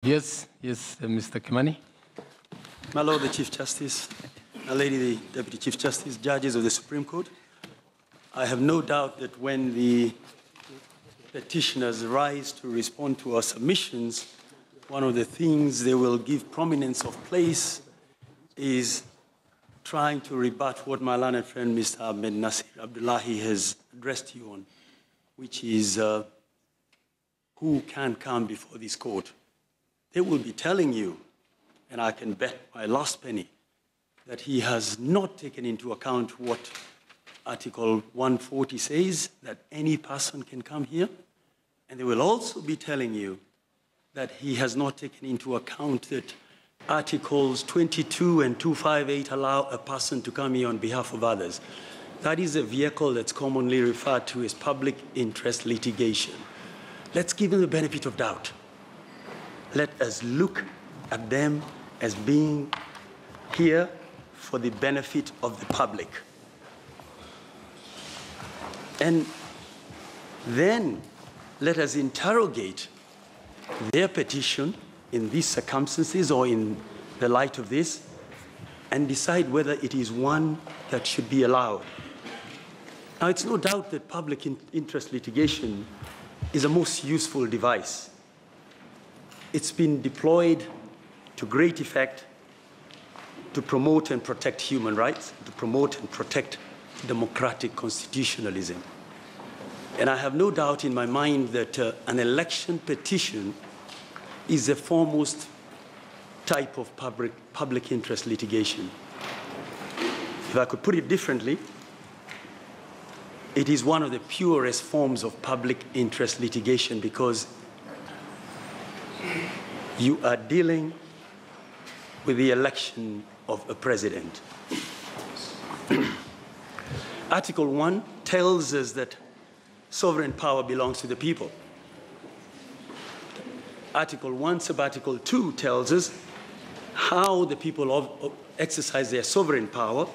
Yes, Mr. Kimani. My Lord, the Chief Justice, my Lady, the Deputy Chief Justice, judges of the Supreme Court, I have no doubt that when the petitioners rise to respond to our submissions, one of the things they will give prominence of place is trying to rebut what my learned friend, Mr. Ahmed Nasir Abdullahi, has addressed you on, which is who can come before this court. They will be telling you, and I can bet my last penny, that he has not taken into account what Article 140 says, that any person can come here. And they will also be telling you that he has not taken into account that Articles 22 and 258 allow a person to come here on behalf of others. That is a vehicle that's commonly referred to as public interest litigation. Let's give them the benefit of doubt. Let us look at them as being here for the benefit of the public. And then let us interrogate their petition in these circumstances or in the light of this and decide whether it is one that should be allowed. Now, it's no doubt that public interest litigation is a most useful device. It's been deployed to great effect to promote and protect human rights, to promote and protect democratic constitutionalism. And I have no doubt in my mind that an election petition is the foremost type of public interest litigation. If I could put it differently, it is one of the purest forms of public interest litigation because you are dealing with the election of a president. Article 1 tells us that sovereign power belongs to the people. Article 1, sub-article 2 tells us how the people exercise their sovereign power,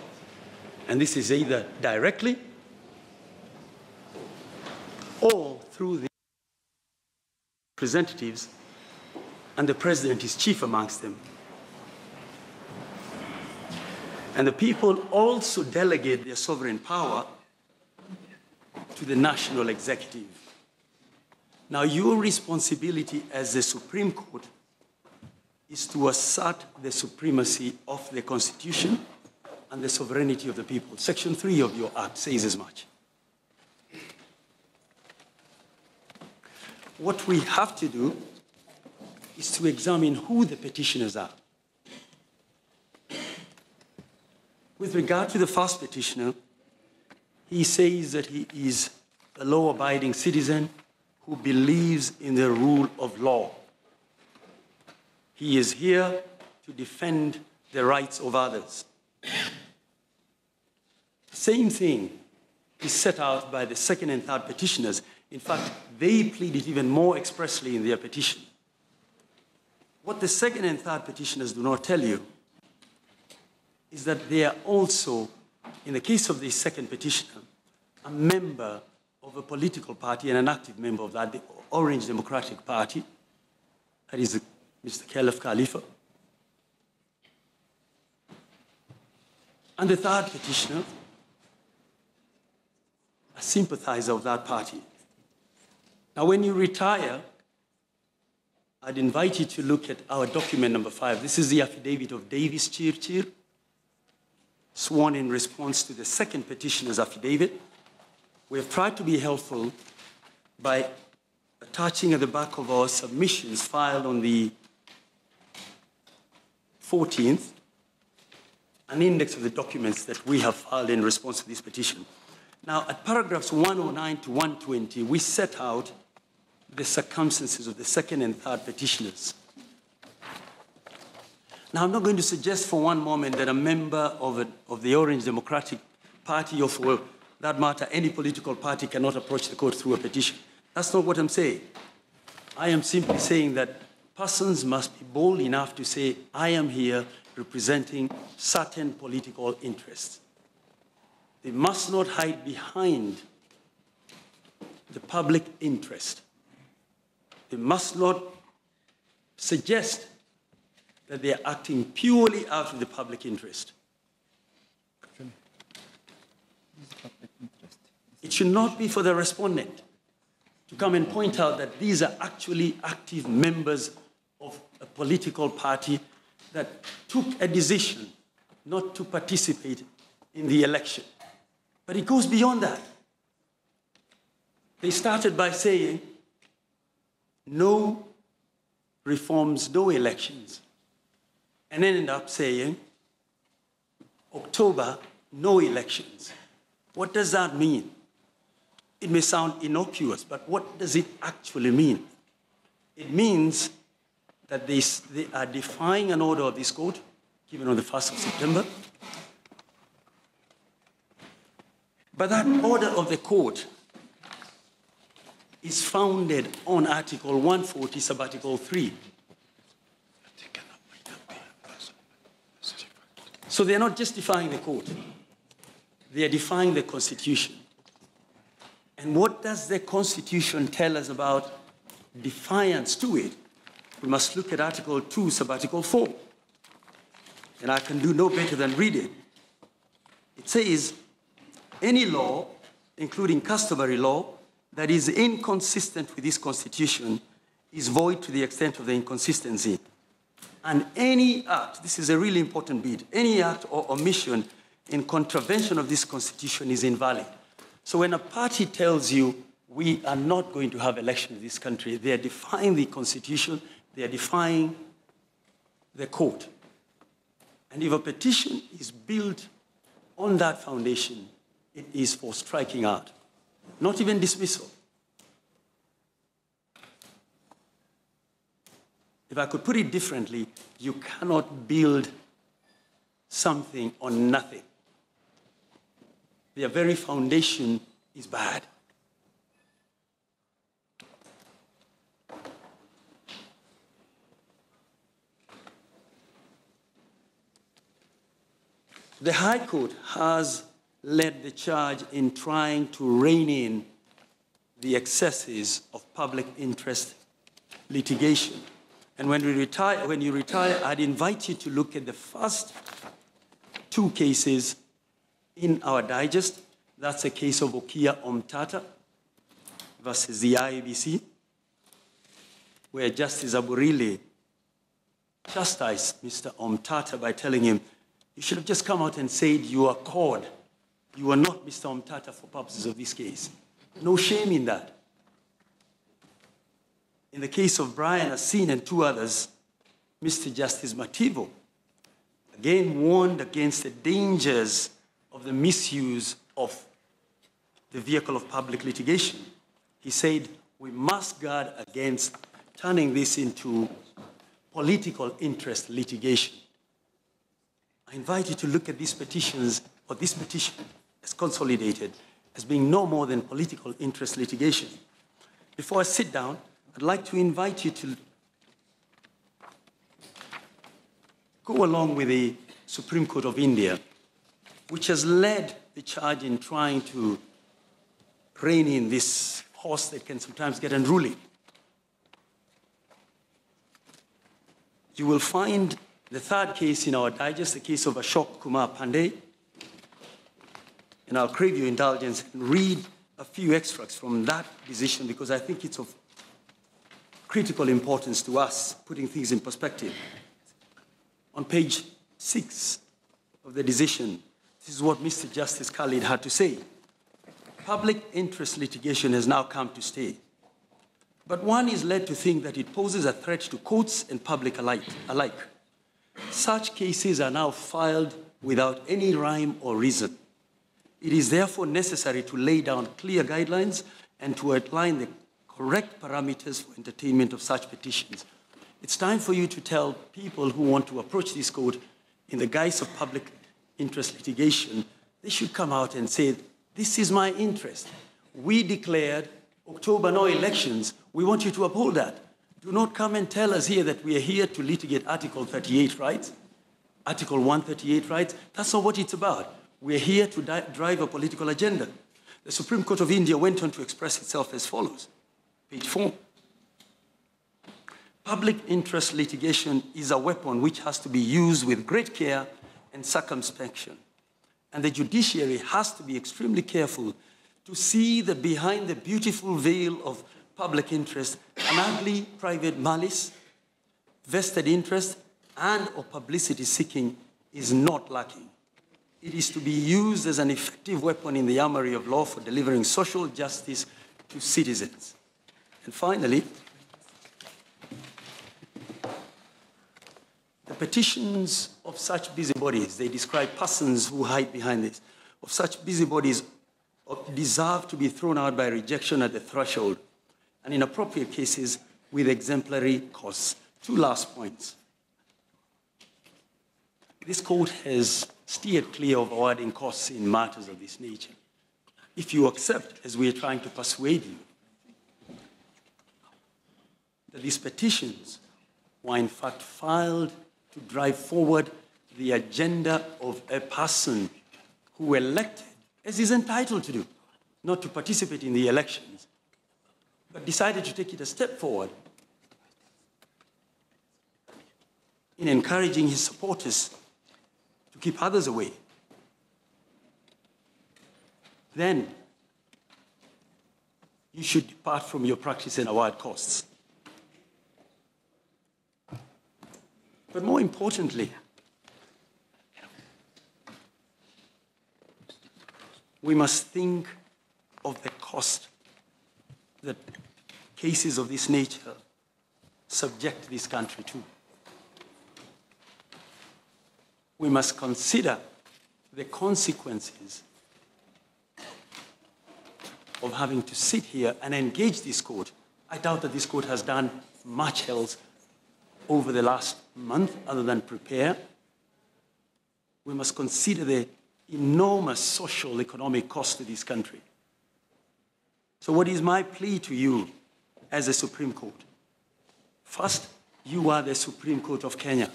and this is either directly or through the representatives, and the president is chief amongst them. And the people also delegate their sovereign power to the national executive. Now, your responsibility as the Supreme Court is to assert the supremacy of the Constitution and the sovereignty of the people. Section 3 of your Act says as much. What we have to do is to examine who the petitioners are. With regard to the first petitioner, he says that he is a law-abiding citizen who believes in the rule of law. He is here to defend the rights of others. Same thing is set out by the second and third petitioners. In fact, they plead it even more expressly in their petition. What the second and third petitioners do not tell you is that they are also, in the case of the second petitioner, a member of a political party and an active member of that, the Orange Democratic Party, that is Mr. Khalif Khalifa. And the third petitioner, a sympathizer of that party. Now, when you retire, I'd invite you to look at our document number 5. This is the affidavit of Davis Chirchir, sworn in response to the second petitioner's affidavit. We have tried to be helpful by attaching at the back of our submissions filed on the 14th an index of the documents that we have filed in response to this petition. Now, at paragraphs 109 to 120, we set out the circumstances of the second and third petitioners. Now, I'm not going to suggest for one moment that a member of the Orange Democratic Party, or for that matter, any political party, cannot approach the court through a petition. That's not what I'm saying. I am simply saying that persons must be bold enough to say, I am here representing certain political interests. They must not hide behind the public interest. They must not suggest that they are acting purely out of the public interest. It should not be for the respondent to come and point out that these are actually active members of a political party that took a decision not to participate in the election. But it goes beyond that. They started by saying, no reforms, no elections, and ended up saying, October, no elections. What does that mean? It may sound innocuous, but what does it actually mean? It means that they are defying an order of this court, given on the 1st of September. But that order of the court is founded on Article 140, Sub-Article 3. So they're not just defying the court. They are defying the Constitution. And what does the Constitution tell us about defiance to it? We must look at Article 2, Sub-Article 4. And I can do no better than read it. It says, any law, including customary law, that is inconsistent with this Constitution is void to the extent of the inconsistency. And any act, this is a really important bit, any act or omission in contravention of this Constitution is invalid. So when a party tells you, we are not going to have elections in this country, they are defying the Constitution, they are defying the court. And if a petition is built on that foundation, it is for striking out, not even dismissal. If I could put it differently, you cannot build something on nothing. Their very foundation is bad. The High Court has led the charge in trying to rein in the excesses of public interest litigation. And when you retire, I'd invite you to look at the first two cases in our digest. That's a case of Okia Omtata versus the IEBC, where Justice Aburile chastised Mr. Omtata by telling him, you should have just come out and said you are called. You are not Mr. Omtata for purposes of this case. No shame in that. In the case of Brian Asin and two others, Mr. Justice Mativo again warned against the dangers of the misuse of the vehicle of public litigation. He said, we must guard against turning this into political interest litigation. I invite you to look at these petitions, or this petition as consolidated, as being no more than political interest litigation. Before I sit down, I'd like to invite you to go along with the Supreme Court of India, which has led the charge in trying to rein in this horse that can sometimes get unruly. You will find the third case in our digest, the case of Ashok Kumar Pandey. And I'll crave your indulgence and read a few extracts from that decision because I think it's of critical importance to us, putting things in perspective. On page 6 of the decision, this is what Mr. Justice Khalid had to say. Public interest litigation has now come to stay. But one is led to think that it poses a threat to courts and public alike. Such cases are now filed without any rhyme or reason. It is therefore necessary to lay down clear guidelines and to outline the correct parameters for entertainment of such petitions. It's time for you to tell people who want to approach this court in the guise of public interest litigation, they should come out and say, this is my interest. We declared October no elections. We want you to uphold that. Do not come and tell us here that we are here to litigate Article 38 rights, Article 138 rights. That's not what it's about. We're here to drive a political agenda. The Supreme Court of India went on to express itself as follows. Page 4. Public interest litigation is a weapon which has to be used with great care and circumspection. And the judiciary has to be extremely careful to see that behind the beautiful veil of public interest, an ugly private malice, vested interest, and or publicity seeking is not lacking. It is to be used as an effective weapon in the armory of law for delivering social justice to citizens. And finally, the petitions of such busybodies, they describe persons who hide behind this, of such busybodies deserve to be thrown out by rejection at the threshold, and in appropriate cases with exemplary costs. Two last points. This court has steered clear of awarding costs in matters of this nature. If you accept, as we are trying to persuade you, that these petitions were in fact filed to drive forward the agenda of a person who elected, as is entitled to do, not to participate in the elections, but decided to take it a step forward in encouraging his supporters to keep others away, then you should depart from your practice and award costs. But more importantly, we must think of the cost that cases of this nature subject this country to. We must consider the consequences of having to sit here and engage this court. I doubt that this court has done much else over the last month other than prepare. We must consider the enormous social, economic cost to this country. So what is my plea to you as a Supreme Court? First, you are the Supreme Court of Kenya,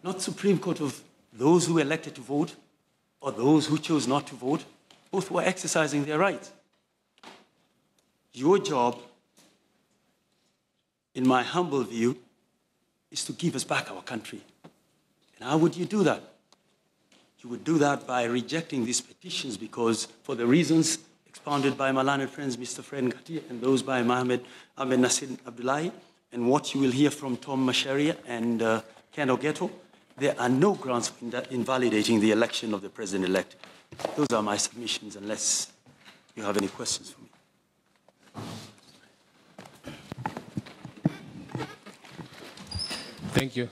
not Supreme Court of those who elected to vote or those who chose not to vote. Both were exercising their rights. Your job, in my humble view, is to give us back our country. And how would you do that? You would do that by rejecting these petitions because, for the reasons expounded by my learned friends, Mr. Fred Ngati, and those by Mohammed Ahmed Nasir Abdullahi, and what you will hear from Tom Masharia and Ken Ogeto, there are no grounds for invalidating the election of the president-elect. Those are my submissions, unless you have any questions for me. Thank you.